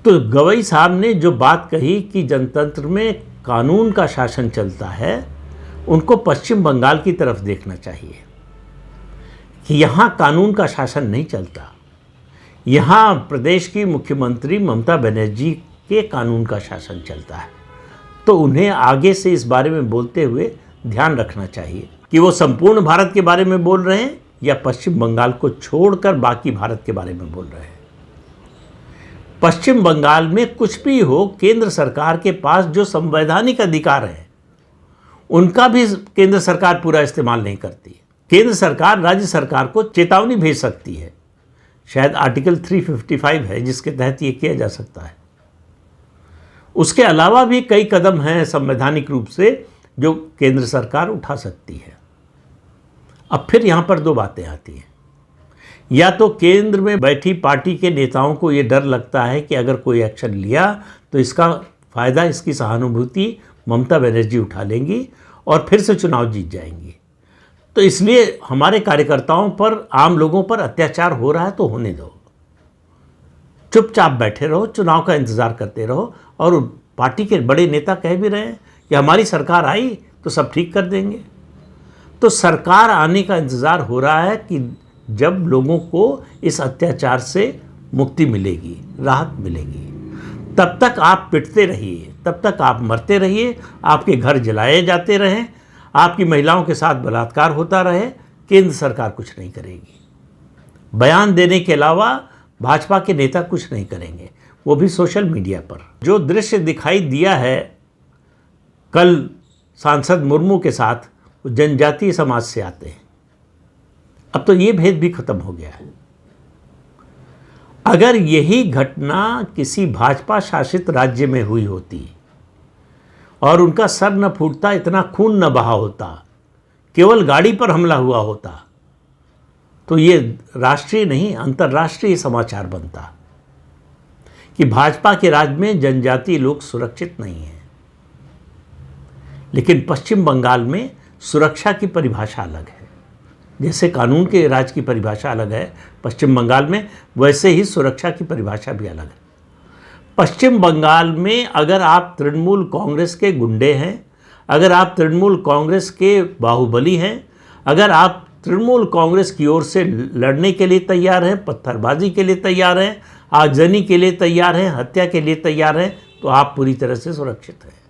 तो गवई साहब ने जो बात कही कि जनतंत्र में कानून का शासन चलता है, उनको पश्चिम बंगाल की तरफ देखना चाहिए कि यहाँ कानून का शासन नहीं चलता। यहाँ प्रदेश की मुख्यमंत्री ममता बनर्जी के कानून का शासन चलता है। तो उन्हें आगे से इस बारे में बोलते हुए ध्यान रखना चाहिए कि वो संपूर्ण भारत के बारे में बोल रहे हैं या पश्चिम बंगाल को छोड़कर बाकी भारत के बारे में बोल रहे हैं। पश्चिम बंगाल में कुछ भी हो, केंद्र सरकार के पास जो संवैधानिक अधिकार है उनका भी केंद्र सरकार पूरा इस्तेमाल नहीं करती। केंद्र सरकार राज्य सरकार को चेतावनी भेज सकती है, शायद आर्टिकल 355 है जिसके तहत ये किया जा सकता है। उसके अलावा भी कई कदम हैं संवैधानिक रूप से जो केंद्र सरकार उठा सकती है। अब फिर यहाँ पर दो बातें आती हैं। या तो केंद्र में बैठी पार्टी के नेताओं को ये डर लगता है कि अगर कोई एक्शन लिया तो इसका फ़ायदा, इसकी सहानुभूति ममता बनर्जी उठा लेंगी और फिर से चुनाव जीत जाएंगी। तो इसलिए हमारे कार्यकर्ताओं पर, आम लोगों पर अत्याचार हो रहा है तो होने दो, चुपचाप बैठे रहो, चुनाव का इंतज़ार करते रहो। और पार्टी के बड़े नेता कह भी रहे हैं कि हमारी सरकार आई तो सब ठीक कर देंगे। तो सरकार आने का इंतज़ार हो रहा है कि जब लोगों को इस अत्याचार से मुक्ति मिलेगी, राहत मिलेगी। तब तक आप पिटते रहिए, तब तक आप मरते रहिए, आपके घर जलाए जाते रहें, आपकी महिलाओं के साथ बलात्कार होता रहे, केंद्र सरकार कुछ नहीं करेगी। बयान देने के अलावा भाजपा के नेता कुछ नहीं करेंगे, वो भी सोशल मीडिया पर। जो दृश्य दिखाई दिया है कल सांसद मुर्मू के साथ, वो जनजातीय समाज से आते हैं। अब तो ये भेद भी खत्म हो गया है। अगर यही घटना किसी भाजपा शासित राज्य में हुई होती और उनका सर न फूटता, इतना खून न बहा होता, केवल गाड़ी पर हमला हुआ होता, तो ये राष्ट्रीय नहीं अंतर्राष्ट्रीय समाचार बनता कि भाजपा के राज्य में जनजातीय लोग सुरक्षित नहीं हैं। लेकिन पश्चिम बंगाल में सुरक्षा की परिभाषा अलग है। जैसे कानून के राज की परिभाषा अलग है पश्चिम बंगाल में, वैसे ही सुरक्षा की परिभाषा भी अलग है। पश्चिम बंगाल में अगर आप तृणमूल कांग्रेस के गुंडे हैं, अगर आप तृणमूल कांग्रेस के बाहुबली हैं, अगर आप तृणमूल कांग्रेस की ओर से लड़ने के लिए तैयार हैं, पत्थरबाजी के लिए तैयार हैं, आगजनी के लिए तैयार हैं, हत्या के लिए तैयार हैं, तो आप पूरी तरह से सुरक्षित हैं।